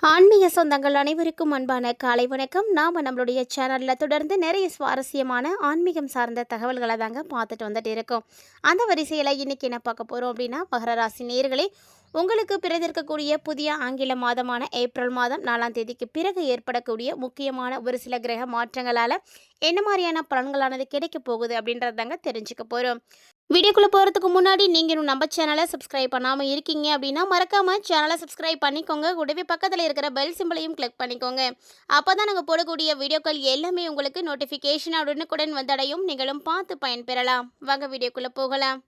ஆன்மீக சொந்தங்கள் அனைவருக்கும் அன்பான காலை வணக்கம். நாம் நம்மளுடைய சேனலில் தொடர்ந்து நிறைய சுவாரஸ்யமான ஆன்மீகம் சார்ந்த தகவல்களை தாங்க பார்த்துட்டு வந்துட்டு இருக்கோம். அந்த வரிசையில் இன்றைக்கி என்ன பார்க்க போகிறோம் அப்படின்னா, மகர ராசி நேயர்களே, உங்களுக்கு பிறந்திருக்கக்கூடிய புதிய ஆங்கில மாதமான ஏப்ரல் மாதம் 4ஆம் தேதிக்கு பிறகு ஏற்படக்கூடிய முக்கியமான ஒரு சில கிரக மாற்றங்களால் என்ன மாதிரியான பலன்களானது கிடைக்க போகுது அப்படின்றதாங்க தெரிஞ்சுக்க போகிறோம். வீடியோக்குள்ளே போகிறதுக்கு முன்னாடி நீங்கள் இன்னும் நம்ம சேனலை சப்ஸ்கிரைப் பண்ணாமல் இருக்கீங்க அப்படின்னா மறக்காமல் சேனலை சப்ஸ்கிரைப் பண்ணிக்கோங்க. கூடவே பக்கத்தில் இருக்கிற பெல் சிம்பிளையும் கிளிக் பண்ணிக்கோங்க. அப்போ தான் நாங்கள் போடக்கூடிய வீடியோக்கள் எல்லாமே உங்களுக்கு நோட்டிஃபிகேஷன் உடனுக்குடன் வந்தடையும். நீங்களும் பார்த்து பயன்பெறலாம். வாங்க வீடியோக்குள்ளே போகலாம்.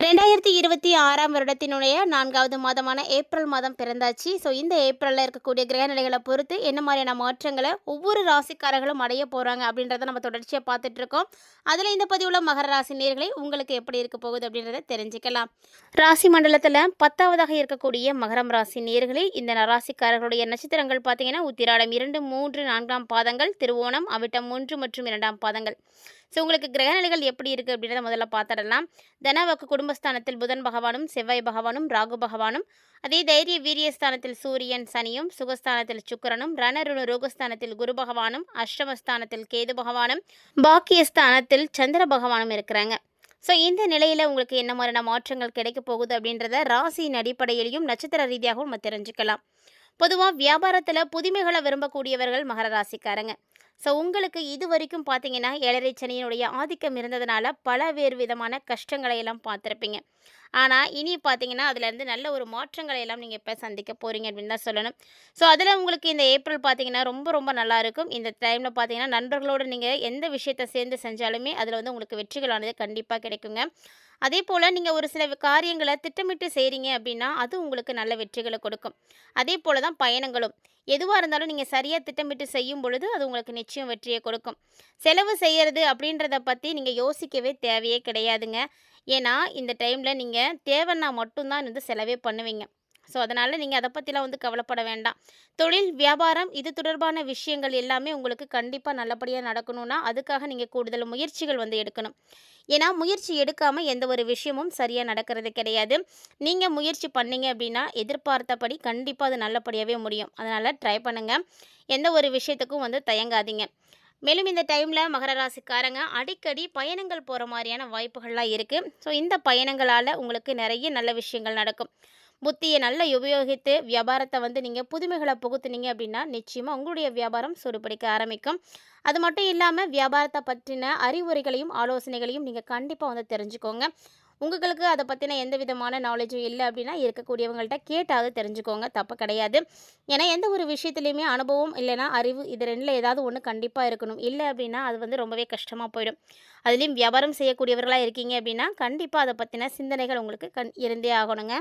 2026ஆம் வருடத்தினுடைய 4வது மாதமான ஏப்ரல் மாதம் பிறந்தாச்சு. ஸோ இந்த ஏப்ரலில் இருக்கக்கூடிய கிரகநிலைகளை பொறுத்து என்ன மாதிரியான மாற்றங்களை ஒவ்வொரு ராசிக்காரர்களும் அடைய போகிறாங்க அப்படின்றத நம்ம தொடர்ச்சியாக பார்த்துட்ருக்கோம். அதில் இந்த பதிவுள்ள மகர ராசி நேயர்களே, உங்களுக்கு எப்படி இருக்க போகுது அப்படின்றத தெரிஞ்சுக்கலாம். ராசி மண்டலத்தில் 10வதாக இருக்கக்கூடிய மகரம் ராசி நேயர்களே, இந்த ராசிக்காரர்களுடைய நட்சத்திரங்கள் பார்த்தீங்கன்னா உத்திராடம் 2, 3, 4ஆம் பாதங்கள், திருவோணம், அவிட்டம் 1 மற்றும் 2ஆம் பாதங்கள். ஸோ உங்களுக்கு கிரகநிலைகள் எப்படி இருக்குது அப்படின்றத முதல்ல பார்த்துடலாம். தனவாக்கு குடும்பஸ்தானத்தில் புதன் பகவானும், செவ்வாய் பகவானும், ராகு பகவானும், அதே தைரிய வீரியஸ்தானத்தில் சூரியன் சனியும், சுகஸ்தானத்தில் சுக்கிரனும், ரணருணு ரோகஸ்தானத்தில் குரு பகவானும், அஷ்டமஸ்தானத்தில் கேது பகவானும், பாக்கியஸ்தானத்தில் சந்திர பகவானும் இருக்கிறாங்க. ஸோ இந்த நிலையில் உங்களுக்கு என்ன மாதிரியான மாற்றங்கள் கிடைக்க போகுது அப்படின்றத ராசியின் அடிப்படையிலையும் நட்சத்திர ரீதியாகவும் நம்ம தெரிஞ்சுக்கலாம். பொதுவாக வியாபாரத்தில் புதுமைகளை விரும்பக்கூடியவர்கள் மகர ராசிக்காரங்க. ஸோ உங்களுக்கு இது வரைக்கும் பார்த்தீங்கன்னா 7.5 சனியினுடைய ஆதிக்கம் இருந்ததுனால பல வேறு விதமான கஷ்டங்களை எல்லாம் பார்த்துருப்பீங்க. ஆனால் இனி பார்த்தீங்கன்னா அதுலேருந்து நல்ல ஒரு மாற்றங்களை எல்லாம் நீங்கள் இப்போ சந்திக்க போகிறீங்க அப்படின்னு தான் சொல்லணும். ஸோ அதில் உங்களுக்கு இந்த ஏப்ரல் பார்த்தீங்கன்னா ரொம்ப ரொம்ப நல்லாயிருக்கும். இந்த டைமில் பார்த்தீங்கன்னா நண்பர்களோடு நீங்கள் எந்த விஷயத்தை சேர்ந்து செஞ்சாலுமே அதில் வந்து உங்களுக்கு வெற்றிகளானது கண்டிப்பாக கிடைக்குங்க. அதே போல் நீங்கள் ஒரு சில காரியங்களை திட்டமிட்டு செய்கிறீங்க அப்படின்னா அது உங்களுக்கு நல்ல வெற்றிகளை கொடுக்கும். அதே போல் தான் பயணங்களும் எதுவாக இருந்தாலும் நீங்கள் சரியாக திட்டமிட்டு செய்யும் பொழுது அது உங்களுக்கு நிச்சயம் வெற்றியை கொடுக்கும். செலவு செய்கிறது அப்படின்றத பற்றி நீங்கள் யோசிக்கவே தேவையே கிடையாதுங்க. ஏன்னா இந்த டைமில் நீங்கள் தேவைன்னா மட்டும்தான் வந்து செலவே பண்ணுவீங்க. ஸோ அதனால் நீங்கள் அதை பற்றிலாம் வந்து கவலைப்பட வேண்டாம். தொழில், வியாபாரம் இது தொடர்பான விஷயங்கள் எல்லாமே உங்களுக்கு கண்டிப்பாக நல்லபடியாக நடக்கணும்னா அதுக்காக நீங்கள் கூடுதல் முயற்சிகள் வந்து எடுக்கணும். ஏன்னா முயற்சி எடுக்காமல் எந்த ஒரு விஷயமும் சரியாக நடக்கிறது கிடையாது. நீங்கள் முயற்சி பண்ணீங்க அப்படின்னா எதிர்பார்த்தபடி கண்டிப்பாக அது நல்லபடியாகவே முடியும். அதனால் ட்ரை பண்ணுங்கள். எந்த ஒரு விஷயத்துக்கும் வந்து தயங்காதீங்க. மேலும் இந்த டைமில் மகர ராசிக்காரங்க அடிக்கடி பயணங்கள் போகிற மாதிரியான வாய்ப்புகள்லாம் இருக்குது. ஸோ இந்த பயணங்களால் உங்களுக்கு நிறைய நல்ல விஷயங்கள் நடக்கும். புத்தியை நல்லா உபயோகித்து வியாபாரத்தை வந்து நீங்கள் புதுமைகளை புகுத்துனீங்க அப்படின்னா நிச்சயமாக உங்களுடைய வியாபாரம் சூடுபிடிக்க ஆரம்பிக்கும். அது மட்டும் இல்லாமல் வியாபாரத்தை பற்றின அறிவுரைகளையும் ஆலோசனைகளையும் நீங்கள் கண்டிப்பாக வந்து தெரிஞ்சுக்கோங்க. உங்களுக்கு அதை பற்றின எந்த விதமான நாலேஜும் இல்லை அப்படின்னா இருக்கக்கூடியவங்கள்ட்ட கேட்டாவது தெரிஞ்சுக்கோங்க, தப்பு கிடையாது. ஏன்னா எந்த ஒரு விஷயத்துலையுமே அனுபவம் இல்லைனா அறிவு இது ரெண்டில் ஏதாவது ஒன்று கண்டிப்பாக இருக்கணும். இல்லை அப்படின்னா அது வந்து ரொம்பவே கஷ்டமாக போயிடும். அதுலேயும் வியாபாரம் செய்யக்கூடியவர்களாக இருக்கீங்க அப்படின்னா கண்டிப்பாக அதை பற்றின சிந்தனைகள் உங்களுக்கு இருந்தே ஆகணுங்க.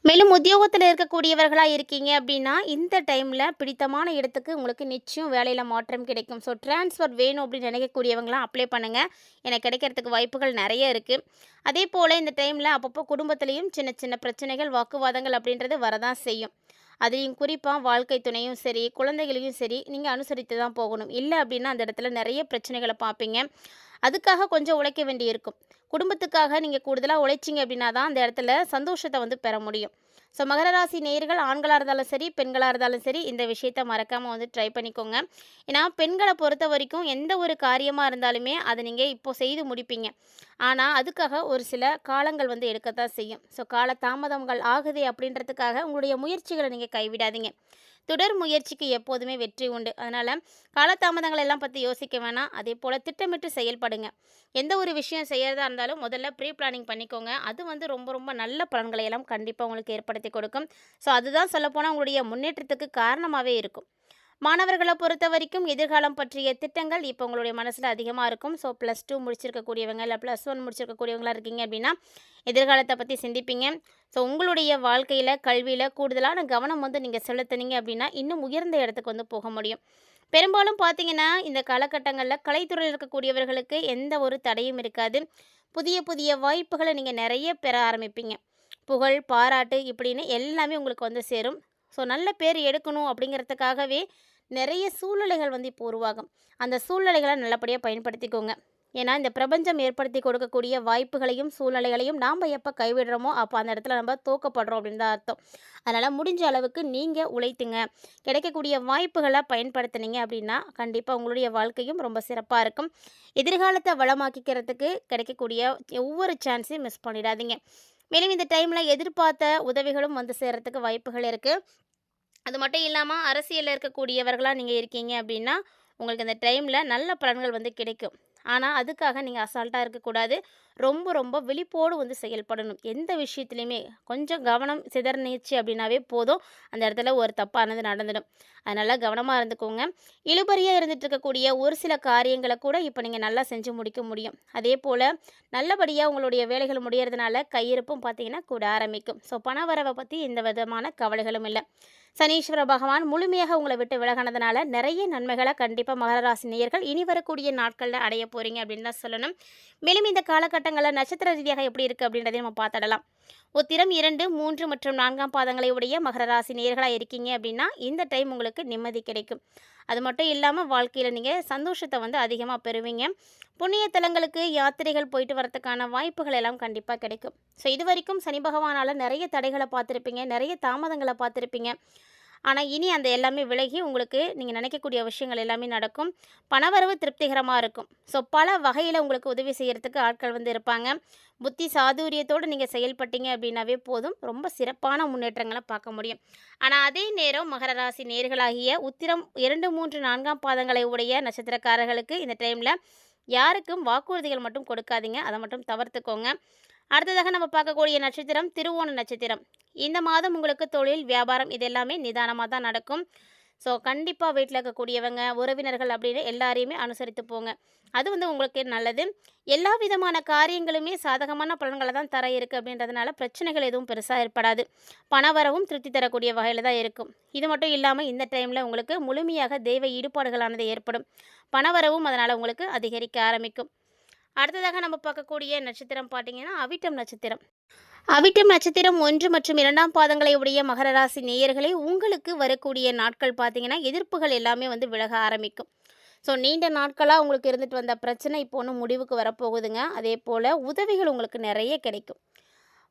மேலும் உத்தியோகத்தில் இருக்கக்கூடியவர்களாக இருக்கீங்க அப்படின்னா இந்த டைமில் பிடித்தமான இடத்துக்கு உங்களுக்கு நிச்சயம் வேலையில் மாற்றம் கிடைக்கும். ஸோ ட்ரான்ஸ்ஃபர் வேணும் அப்படின்னு நினைக்கக்கூடியவங்களாம் அப்ளை பண்ணுங்கள். எனக்கு கிடைக்கிறதுக்கு வாய்ப்புகள் நிறைய இருக்குது. அதே போல் இந்த டைமில் அப்பப்போ குடும்பத்துலேயும் சின்ன சின்ன பிரச்சனைகள், வாக்குவாதங்கள் அப்படின்றது வரதான் செய்யும். அதையும் குறிப்பாக வாழ்க்கை துணையும் சரி, குழந்தைகளையும் சரி நீங்கள் அனுசரித்து தான் போகணும். இல்லை அப்படின்னா அந்த இடத்துல நிறைய பிரச்சனைகளை பார்ப்பீங்க. அதுக்காக கொஞ்சம் உழைக்க வேண்டி இருக்கும். குடும்பத்துக்காக நீங்கள் கூடுதலாக உழைச்சிங்க அப்படின்னா தான் அந்த இடத்துல சந்தோஷத்தை வந்து பெற முடியும். ஸோ மகர ராசி நேயர்கள் ஆண்களாக இருந்தாலும் சரி, பெண்களாக இருந்தாலும் சரி இந்த விஷயத்தை மறக்காமல் வந்து ட்ரை பண்ணிக்கோங்க. ஏன்னா பெண்களை பொறுத்த வரைக்கும் எந்த ஒரு காரியமாக இருந்தாலுமே அதை நீங்கள் இப்போது செய்து முடிப்பீங்க. ஆனால் அதுக்காக ஒரு சில காலங்கள் வந்து எடுக்கத்தான் செய்யும். ஸோ கால தாமதங்கள் ஆகுது அப்படின்றதுக்காக உங்களுடைய முயற்சிகளை நீங்கள் கைவிடாதீங்க. தொடர் முயற்சிக்கு எப்போதுமே வெற்றி உண்டு. அதனால் காலதாமதங்கள் எல்லாம் பற்றி யோசிக்க வேணாம். அதே போல் திட்டமிட்டு செயல்படுங்க. எந்த ஒரு விஷயம் செய்யறதா இருந்தாலும் முதல்ல ப்ரீ பிளானிங் பண்ணிக்கோங்க. அது வந்து ரொம்ப ரொம்ப நல்ல பலன்களை எல்லாம் கண்டிப்பாக உங்களுக்கு ஏற்படுத்தி கொடுக்கும். ஸோ அதுதான் சொல்லப்போனால் உங்களுடைய முன்னேற்றத்துக்கு காரணமாகவே இருக்கும். மாணவர்களை பொறுத்த வரைக்கும் எதிர்காலம் பற்றிய திட்டங்கள் இப்போ உங்களுடைய மனசில் அதிகமாக இருக்கும். ஸோ +2 முடிச்சிருக்கக்கூடியவங்க இல்லை +1 முடிச்சிருக்கக்கூடியவங்களாக இருக்கீங்க அப்படின்னா எதிர்காலத்தை பற்றி சிந்திப்பீங்க. ஸோ உங்களுடைய வாழ்க்கையில் கல்வியில் கூடுதலான கவனம் வந்து நீங்கள் செலுத்துனீங்க அப்படின்னா இன்னும் உயர்ந்த இடத்துக்கு வந்து போக முடியும். பெரும்பாலும் பார்த்தீங்கன்னா இந்த காலகட்டங்களில் கலைத்துறையில் இருக்கக்கூடியவர்களுக்கு எந்த ஒரு தடையும் இருக்காது. புதிய புதிய வாய்ப்புகளை நீங்கள் நிறைய பெற ஆரம்பிப்பீங்க. புகழ், பாராட்டு இப்படின்னு எல்லாமே உங்களுக்கு வந்து சேரும். ஸோ நல்ல பேர் எடுக்கணும் அப்படிங்கிறதுக்காகவே நிறைய சூழ்நிலைகள் வந்து இப்போ உருவாகும். அந்த சூழ்நிலைகளை நல்லபடியாக பயன்படுத்திக்கோங்க. ஏன்னா இந்த பிரபஞ்சம் ஏற்படுத்தி கொடுக்கக்கூடிய வாய்ப்புகளையும் சூழ்நிலைகளையும் நாம் எப்போ கைவிடுறோமோ அப்போ அந்த இடத்துல நம்ம தோக்கப்படுறோம் அப்படின்னு தான் அர்த்தம். அதனால் முடிஞ்ச அளவுக்கு நீங்கள் உழைத்துங்க, கிடைக்கக்கூடிய வாய்ப்புகளை பயன்படுத்துனீங்க அப்படின்னா கண்டிப்பாக உங்களுடைய வாழ்க்கையும் ரொம்ப சிறப்பாக இருக்கும். எதிர்காலத்தை வளமாக்கிக்கிறதுக்கு கிடைக்கக்கூடிய ஒவ்வொரு சான்ஸையும் மிஸ் பண்ணிடாதீங்க. மேலும் இந்த டைமில் எதிர்பார்த்த உதவிகளும் வந்து சேர்கிறதுக்கு வாய்ப்புகள் இருக்குது. அது மட்டும் இல்லாமல் அரசியலில் இருக்கக்கூடியவர்களாக நீங்கள் இருக்கீங்க அப்படின்னா உங்களுக்கு இந்த டைமில் நல்ல பலன்கள் வந்து கிடைக்கும். ஆனால் அதுக்காக நீங்கள் அசால்ட்டாக இருக்கக்கூடாது. ரொம்ப ரொம்ப விழிப்போடு வந்து செயல்படணும். எந்த விஷயத்துலையுமே கொஞ்சம் கவனம் சிதறனிச்சு அப்படின்னாவே போதும், அந்த இடத்துல ஒரு தப்பானது நடந்துடும். அதனால் கவனமாக இருந்துக்கோங்க. இழுபறியாக இருந்துட்டு இருக்கக்கூடிய ஒரு சில காரியங்களை கூட இப்போ நீங்கள் நல்லா செஞ்சு முடிக்க முடியும். அதே போல் நல்லபடியாக உங்களுடைய வேலைகள் முடியறதுனால கையிருப்பும் பார்த்தீங்கன்னா கூட ஆரம்பிக்கும். ஸோ பண வரவை பற்றி எந்த விதமான கவலைகளும் இல்லை. சனீஸ்வர பகவான் முழுமையாக உங்களை விட்டு விலகினதுனால நிறைய நன்மைகளை கண்டிப்பாக மகர ராசி நேயர்கள் இனி வரக்கூடிய நாட்களில் அடைய போகிறீங்க அப்படின்னு தான் சொல்லணும். மேலும் இந்த காலகட்டங்களில் நட்சத்திர ரீதியாக எப்படி இருக்குது அப்படின்றதையும் நம்ம பார்த்துடலாம். உத்திரம் 2, 3 மற்றும் 4ஆம் பாதங்களை உடைய மகர ராசி நேயர்களாக இருக்கீங்க அப்படின்னா இந்த டைம் உங்களுக்கு நிம்மதி கிடைக்கும். அது மட்டும் இல்லாமல் வாழ்க்கையில் நீங்கள் சந்தோஷத்தை வந்து அதிகமாக பெறுவீங்க. புண்ணிய தலங்களுக்கு யாத்திரைகள் போயிட்டு வரதுக்கான வாய்ப்புகள் எல்லாம் கண்டிப்பாக கிடைக்கும். ஸோ இது வரைக்கும் சனி பகவானால் நிறைய தடைகளை பார்த்துருப்பீங்க, நிறைய தாமதங்களை பார்த்துருப்பீங்க. ஆனால் இனி அந்த எல்லாமே விலகி உங்களுக்கு நீங்கள் நினைக்கக்கூடிய விஷயங்கள் எல்லாமே நடக்கும். பணவரவு திருப்திகரமாக இருக்கும். ஸோ பல வகையில் உங்களுக்கு உதவி செய்கிறதுக்கு ஆட்கள் வந்து இருப்பாங்க. புத்தி சாதுரியத்தோடு நீங்கள் செயல்பட்டீங்க அப்படின்னாவே போதும், ரொம்ப சிறப்பான முன்னேற்றங்களை பார்க்க முடியும். ஆனால் அதே நேரம் மகர ராசி நேர்களாகிய உத்திரம் 2, 3, 4ஆம் பாதங்களை உடைய நட்சத்திரக்காரர்களுக்கு இந்த டைமில் யாருக்கும் வாக்குறுதிகள் மட்டும் கொடுக்காதீங்க. அதை மட்டும் தவிர்த்துக்கோங்க. அடுத்ததாக நம்ம பார்க்கக்கூடிய நட்சத்திரம் திருவோண நட்சத்திரம். இந்த மாதம் உங்களுக்கு தொழில், வியாபாரம் இது எல்லாமே நிதானமாக தான் நடக்கும். ஸோ கண்டிப்பாக வீட்டில் இருக்கக்கூடியவங்க, உறவினர்கள் அப்படின்னு எல்லாரையுமே அனுசரித்து போங்க. அது வந்து உங்களுக்கு நல்லது. எல்லா விதமான காரியங்களுமே சாதகமான பலன்களை தான் தர இருக்குது அப்படின்றதுனால பிரச்சனைகள் எதுவும் பெருசாக ஏற்படாது. பணவரவும் திருப்தி தரக்கூடிய வகையில் தான் இருக்கும். இது மட்டும் இல்லாமல் இந்த டைமில் உங்களுக்கு முழுமையாக தெய்வ ஈடுபாடுகளானது ஏற்படும். பணவரவும் அதனால் உங்களுக்கு அதிகரிக்க ஆரம்பிக்கும். அடுத்ததாக நம்ம பார்க்கக்கூடிய நட்சத்திரம் பார்த்தீங்கன்னா அவிட்டம் நட்சத்திரம். அவிட்டம் நட்சத்திரம் 1 மற்றும் 2ஆம் பாதங்களை உடைய மகர ராசி நேயர்களே உங்களுக்கு வரக்கூடிய நாட்கள் பார்த்தீங்கன்னா எதிர்ப்புகள் எல்லாமே வந்து விலக ஆரம்பிக்கும். ஸோ நீண்ட நாட்களாக உங்களுக்கு இருந்துட்டு வந்த பிரச்சனை இப்போ ஒன்று முடிவுக்கு வரப்போகுதுங்க. அதே போல் உதவிகள் உங்களுக்கு நிறைய கிடைக்கும்.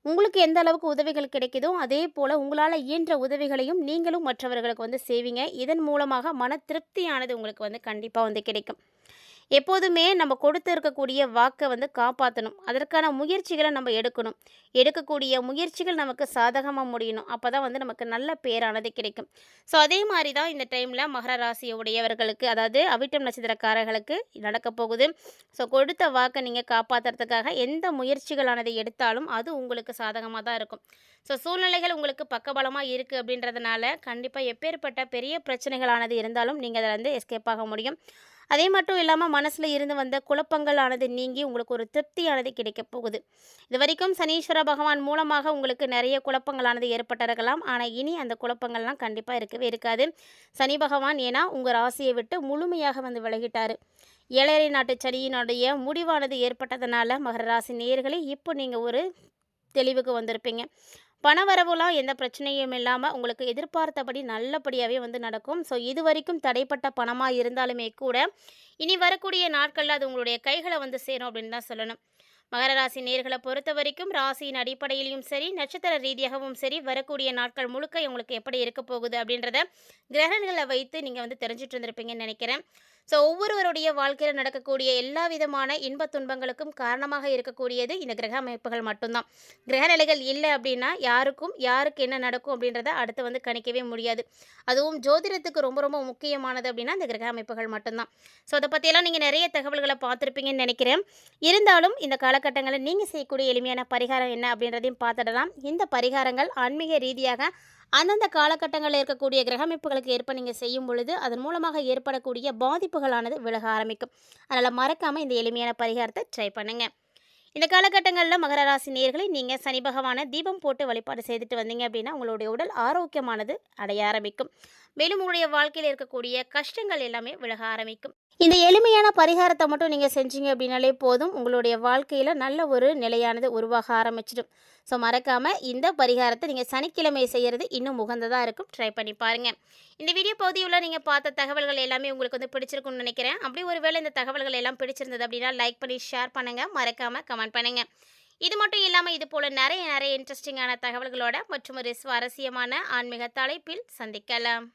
உங்களுக்கு எந்த அளவுக்கு உதவிகள் கிடைக்குதோ அதே போல் உங்களால் இயன்ற உதவிகளையும் நீங்களும் மற்றவர்களுக்கு வந்து செய்வீங்க. இதன் மூலமாக மன திருப்தியானது உங்களுக்கு வந்து கண்டிப்பாக வந்து கிடைக்கும். எப்போதுமே நம்ம கொடுத்து இருக்கக்கூடிய வாக்கை வந்து காப்பாற்றணும். அதற்கான முயற்சிகளை நம்ம எடுக்கணும். எடுக்கக்கூடிய முயற்சிகள் நமக்கு சாதகமாக முடியணும். அப்போ தான் வந்து நமக்கு நல்ல பேரானது கிடைக்கும். ஸோ அதே மாதிரி தான் இந்த டைமில் மகர ராசியை உடையவர்களுக்கு, அதாவது அவிட்டம் நட்சத்திரக்காரர்களுக்கு நடக்க போகுது. ஸோ கொடுத்த வாக்கை நீங்கள் காப்பாற்றுறதுக்காக எந்த முயற்சிகளானதை எடுத்தாலும் அது உங்களுக்கு சாதகமாக தான் இருக்கும். ஸோ சூழ்நிலைகள் உங்களுக்கு பக்கபலமாக இருக்குது அப்படின்றதுனால கண்டிப்பாக எப்பேற்பட்ட பெரிய பிரச்சனைகளானது இருந்தாலும் நீங்கள் அதில் வந்து எஸ்கேப் ஆக முடியும். அதே மட்டும் இல்லாமல் மனசில் இருந்து வந்த குழப்பங்கள் ஆனது நீங்கி உங்களுக்கு ஒரு திருப்தியானது கிடைக்க போகுது. இது வரைக்கும் சனீஸ்வர பகவான் மூலமாக உங்களுக்கு நிறைய குழப்பங்களானது ஏற்பட்டிருக்கலாம். ஆனால் இனி அந்த குழப்பங்கள்லாம் கண்டிப்பாக இருக்கவே இருக்காது. சனி பகவான் ஏன்னா உங்கள் ராசியை விட்டு முழுமையாக வந்து விலகிட்டார். ஏழரை நாட்டு சனியினுடைய முடிவானது ஏற்பட்டதுனால மகர ராசி நேயர்களே இப்போ நீங்கள் ஒரு தெளிவுக்கு வந்திருப்பீங்க. பணவரவுலாம் எந்த பிரச்சனையும் இல்லாமல் உங்களுக்கு எதிர்பார்த்தபடி நல்லபடியாகவே வந்து நடக்கும். ஸோ இது வரைக்கும் தடைப்பட்ட பணமாக இருந்தாலுமே கூட இனி வரக்கூடிய நாட்களில் அது உங்களுடைய கைகளை வந்து சேரும் அப்படின்னு தான் சொல்லணும். மகர ராசி நேர்களை பொறுத்த வரைக்கும் ராசியின் அடிப்படையிலையும் சரி, நட்சத்திர ரீதியாகவும் சரி, வரக்கூடிய நாட்கள் முழுக்க உங்களுக்கு எப்படி இருக்க போகுது அப்படின்றத கிரகங்களை வைத்து நீங்கள் வந்து தெரிஞ்சிட்டு இருந்திருப்பீங்கன்னு நினைக்கிறேன். ஸோ ஒவ்வொருவருடைய வாழ்க்கையில் நடக்கக்கூடிய எல்லா விதமான இன்ப துன்பங்களுக்கும் காரணமாக இருக்கக்கூடியது இந்த கிரக அமைப்புகள் மட்டும்தான். கிரகநிலைகள் இல்லை அப்படின்னா யாருக்கு என்ன நடக்கும் அப்படின்றத அடுத்து வந்து கணிக்கவே முடியாது. அதுவும் ஜோதிடத்துக்கு ரொம்ப ரொம்ப முக்கியமானது அப்படின்னா இந்த கிரக அமைப்புகள் மட்டும்தான். ஸோ அதை பற்றியெல்லாம் நீங்கள் நிறைய தகவல்களை பார்த்துருப்பீங்கன்னு நினைக்கிறேன். இருந்தாலும் இந்த காலகட்டங்களில் நீங்கள் செய்யக்கூடிய எளிமையான பரிகாரம் என்ன அப்படின்றதையும் பார்த்துடலாம். இந்த பரிகாரங்கள் ஆன்மீக ரீதியாக அந்தந்த காலகட்டங்களில் இருக்கக்கூடிய கிரகமைப்புகளுக்கு ஏற்ப நீங்கள் செய்யும் பொழுது அதன் மூலமாக ஏற்படக்கூடிய பாதிப்புகளானது விலக ஆரம்பிக்கும். அதனால் மறக்காமல் இந்த எளிமையான பரிகாரத்தை ட்ரை பண்ணுங்கள். இந்த காலகட்டங்களில் மகர ராசி நேயர்களை நீங்கள் சனி பகவானை தீபம் போட்டு வழிபாடு செய்துட்டு வந்தீங்க அப்படின்னா உங்களுடைய உடல் ஆரோக்கியமானது அடைய ஆரம்பிக்கும். மேலும் உங்களுடைய வாழ்க்கையில் இருக்கக்கூடிய கஷ்டங்கள் எல்லாமே விலக ஆரம்பிக்கும். இந்த எளிமையான பரிகாரத்தை மட்டும் நீங்கள் செஞ்சீங்க அப்படின்னாலே போதும், உங்களுடைய வாழ்க்கையில் நல்ல ஒரு நிலையானது உருவாக ஆரம்பிச்சிடும். ஸோ மறக்காமல் இந்த பரிகாரத்தை நீங்கள் சனிக்கிழமை செய்கிறது இன்னும் உகந்ததாக இருக்கும். ட்ரை பண்ணி பாருங்கள். இந்த வீடியோ பகுதியில் நீங்கள் பார்த்த தகவல்கள் எல்லாமே உங்களுக்கு வந்து பிடிச்சிருக்குன்னு நினைக்கிறேன். அப்படி ஒருவேளை இந்த தகவல்கள் எல்லாம் பிடிச்சிருந்தது அப்படின்னா லைக் பண்ணி ஷேர் பண்ணுங்கள், மறக்காமல் கமெண்ட் பண்ணுங்கள். இது மட்டும் இல்லாமல் இது போல் நிறைய இன்ட்ரெஸ்டிங்கான தகவல்களோட மற்றும் ஒரு சுவாரஸ்யமான ஆன்மீக தலைப்பில் சந்திக்கலாம்.